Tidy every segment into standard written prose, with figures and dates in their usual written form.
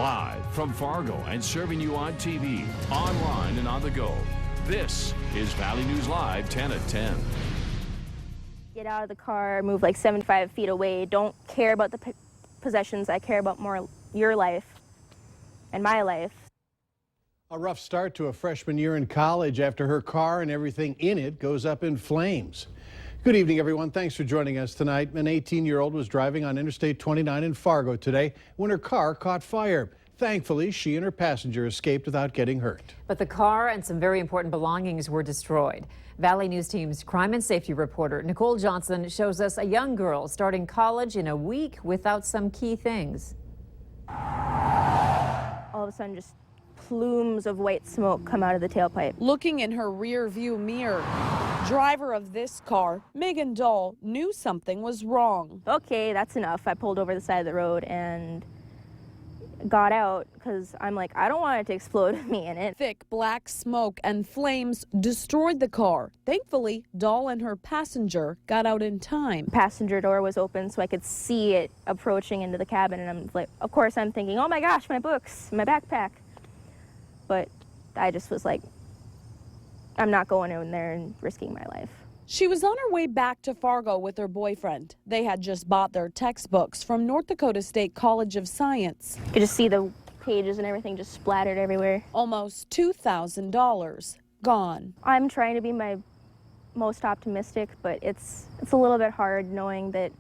Live from Fargo and serving you on TV, online, and on the go. This is Valley News Live 10 at 10. Get out of the car, move like 75 feet away. Don't care about the possessions. I care about more your life and my life. A rough start to a freshman year in college after her car and everything in it goes up in flames. Good evening, everyone. Thanks for joining us tonight. An 18-year-old was driving on Interstate 29 in Fargo today when her car caught fire. Thankfully, she and her passenger escaped without getting hurt. But the car and some very important belongings were destroyed. Valley News Team's crime and safety reporter Nicole Johnson shows us a young girl starting college in a week without some key things. All of a sudden, just plumes of white smoke come out of the tailpipe. Looking in her rear view mirror, driver of this car, Megan Dahl, knew something was wrong. Okay, that's enough. I pulled over the side of the road and got out because I'm like, I don't want it to explode with me in it. Thick black smoke and flames destroyed the car. Thankfully, Dahl and her passenger got out in time. Passenger door was open so I could see it approaching into the cabin, and I'm like, of course I'm thinking, oh my gosh, my books, my backpack. But I just was like, I'm not going in there and risking my life. She was on her way back to Fargo with her boyfriend. They had just bought their textbooks from North Dakota State College of Science. You could just see the pages and everything just splattered everywhere. Almost $2,000 gone. I'm trying to be my most optimistic, but it's a little bit hard knowing that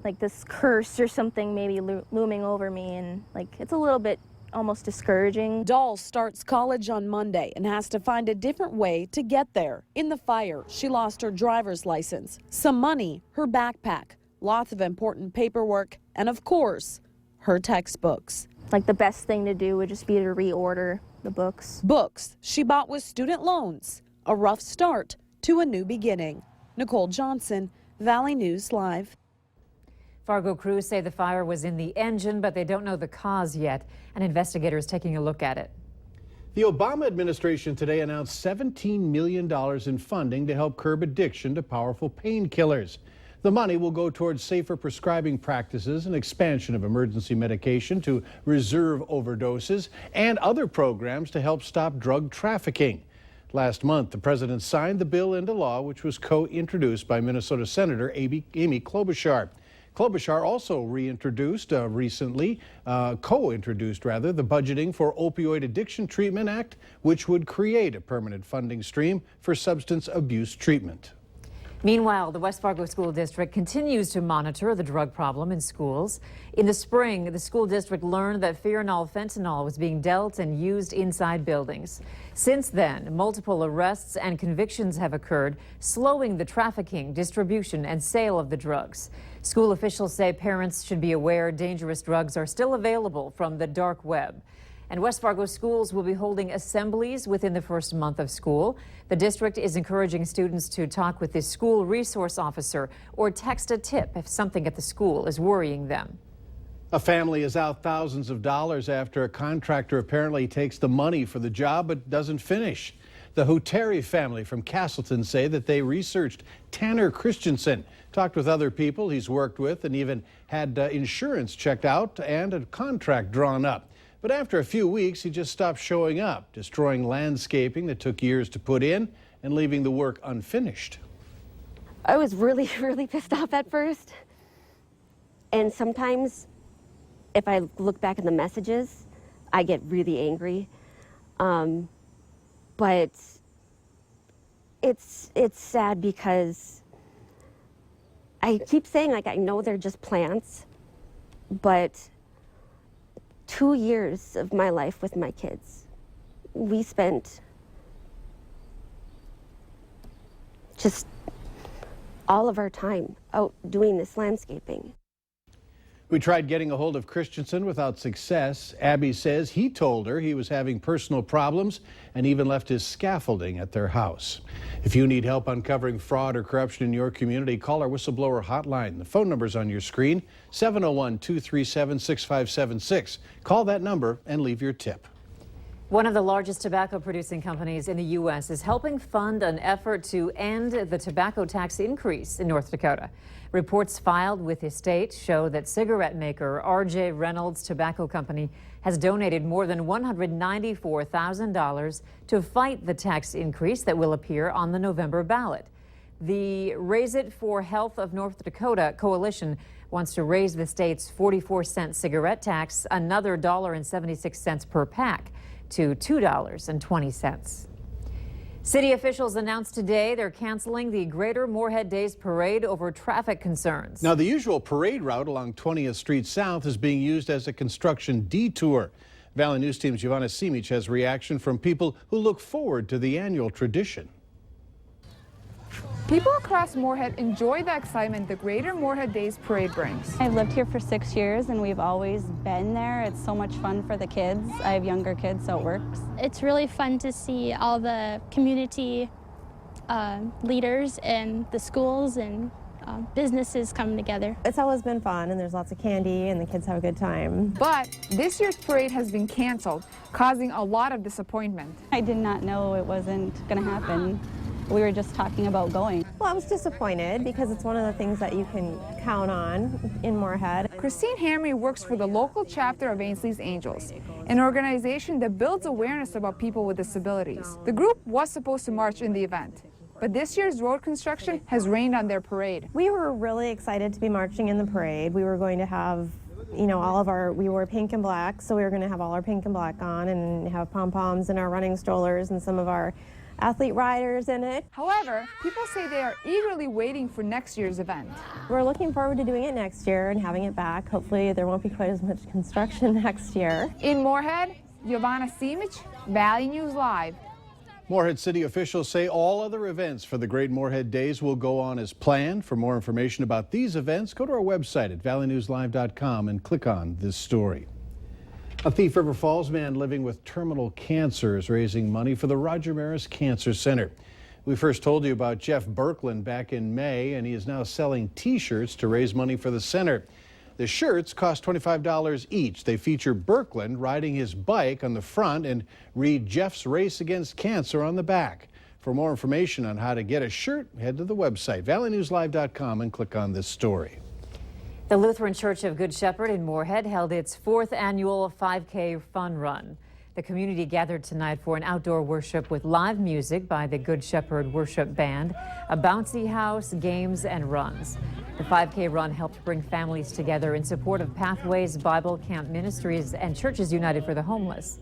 like this curse or something maybe looming over me, and like it's a little bit almost discouraging. Dahl starts college on Monday and has to find a different way to get there. In the fire, she lost her driver's license, some money, her backpack, lots of important paperwork, and of course, her textbooks. Like the best thing to do would just be to reorder the books. Books she bought with student loans. A rough start to a new beginning. Nicole Johnson, Valley News Live. Fargo crews say the fire was in the engine, but they don't know the cause yet, and investigators taking a look at it. The Obama administration today announced $17 million in funding to help curb addiction to powerful painkillers. The money will go towards safer prescribing practices and expansion of emergency medication to reserve overdoses and other programs to help stop drug trafficking. Last month, the president signed the bill into law, which was co-introduced by Minnesota Senator Amy Klobuchar. Klobuchar also co-introduced the Budgeting for Opioid Addiction Treatment Act, which would create a permanent funding stream for substance abuse treatment. Meanwhile, the West Fargo School District continues to monitor the drug problem in schools. In the spring, the school district learned that Firenol fentanyl was being dealt and used inside buildings. Since then, multiple arrests and convictions have occurred, slowing the trafficking, distribution, and sale of the drugs. School officials say parents should be aware dangerous drugs are still available from the dark web. And West Fargo schools will be holding assemblies within the first month of school. The district is encouraging students to talk with the school resource officer or text a tip if something at the school is worrying them. A family is out thousands of dollars after a contractor apparently takes the money for the job but doesn't finish. The Huteri family from Castleton say that they researched Tanner Christensen, talked with other people he's worked with, and even had insurance checked out and a contract drawn up. But after a few weeks, he just stopped showing up, destroying landscaping that took years to put in and leaving the work unfinished. I was really, really pissed off at first. And sometimes, if I look back at the messages, I get really angry. But it's sad because I keep saying, like, I know they're just plants, but 2 years of my life with my kids, we spent just all of our time out doing this landscaping. We tried getting a hold of Christensen without success. Abby says he told her he was having personal problems and even left his scaffolding at their house. If you need help uncovering fraud or corruption in your community, call our whistleblower hotline. The phone number's on your screen, 701-237-6576. Call that number and leave your tip. One of the largest tobacco producing companies in the U.S. is helping fund an effort to end the tobacco tax increase in North Dakota. Reports filed with the state show that cigarette maker R.J. Reynolds Tobacco Company has donated more than $194,000 to fight the tax increase that will appear on the November ballot. The Raise It for Health of North Dakota coalition wants to raise the state's 44-cent cigarette tax another $1.76 per pack to $2.20. City officials announced today they're canceling the Greater Moorhead Days Parade over traffic concerns. Now, the usual parade route along 20th Street South is being used as a construction detour. Valley News Team's Giovanna Simic has reaction from people who look forward to the annual tradition. People across Moorhead enjoy the excitement the Greater Moorhead Days Parade brings. I've lived here for 6 years and we've always been there. It's so much fun for the kids. I have younger kids, so it works. It's really fun to see all the community leaders and the schools and businesses come together. It's always been fun and there's lots of candy and the kids have a good time. But this year's parade has been canceled, causing a lot of disappointment. I did not know it wasn't going to happen. We were just talking about going. Well, I was disappointed because it's one of the things that you can count on in Moorhead. Christine Hamry works for the local chapter of Ainsley's Angels, an organization that builds awareness about people with disabilities. The group was supposed to march in the event, but this year's road construction has rained on their parade. We were really excited to be marching in the parade. We were going to have, you know, we wore pink and black, so we were going to have all our pink and black on and have pom-poms in our running strollers and some of our athlete riders in it. However, people say they are eagerly waiting for next year's event. We're looking forward to doing it next year and having it back. Hopefully there won't be quite as much construction next year. In Moorhead, Giovanna Simic, Valley News Live. Moorhead City officials say all other events for the Great Moorhead Days will go on as planned. For more information about these events, go to our website at valleynewslive.com and click on this story. A Thief River Falls man living with terminal cancer is raising money for the Roger Maris Cancer Center. We first told you about Jeff Birkland back in May, and he is now selling T-shirts to raise money for the center. The shirts cost $25 each. They feature Birkland riding his bike on the front and read Jeff's Race Against Cancer on the back. For more information on how to get a shirt, head to the website, valleynewslive.com, and click on this story. The Lutheran Church of Good Shepherd in Moorhead held its 4th annual 5K fun run. The community gathered tonight for an outdoor worship with live music by the Good Shepherd Worship Band, a bouncy house, games, and runs. The 5K run helped bring families together in support of Pathways Bible Camp Ministries and Churches United for the Homeless.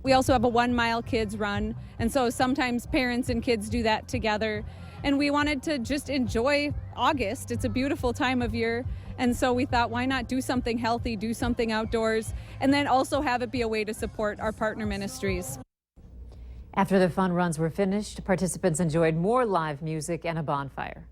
We also have a 1 mile kids run, and so sometimes parents and kids do that together. And we wanted to just enjoy August. It's a beautiful time of year. And so we thought, why not do something healthy, do something outdoors, and then also have it be a way to support our partner ministries. After the fun runs were finished, participants enjoyed more live music and a bonfire.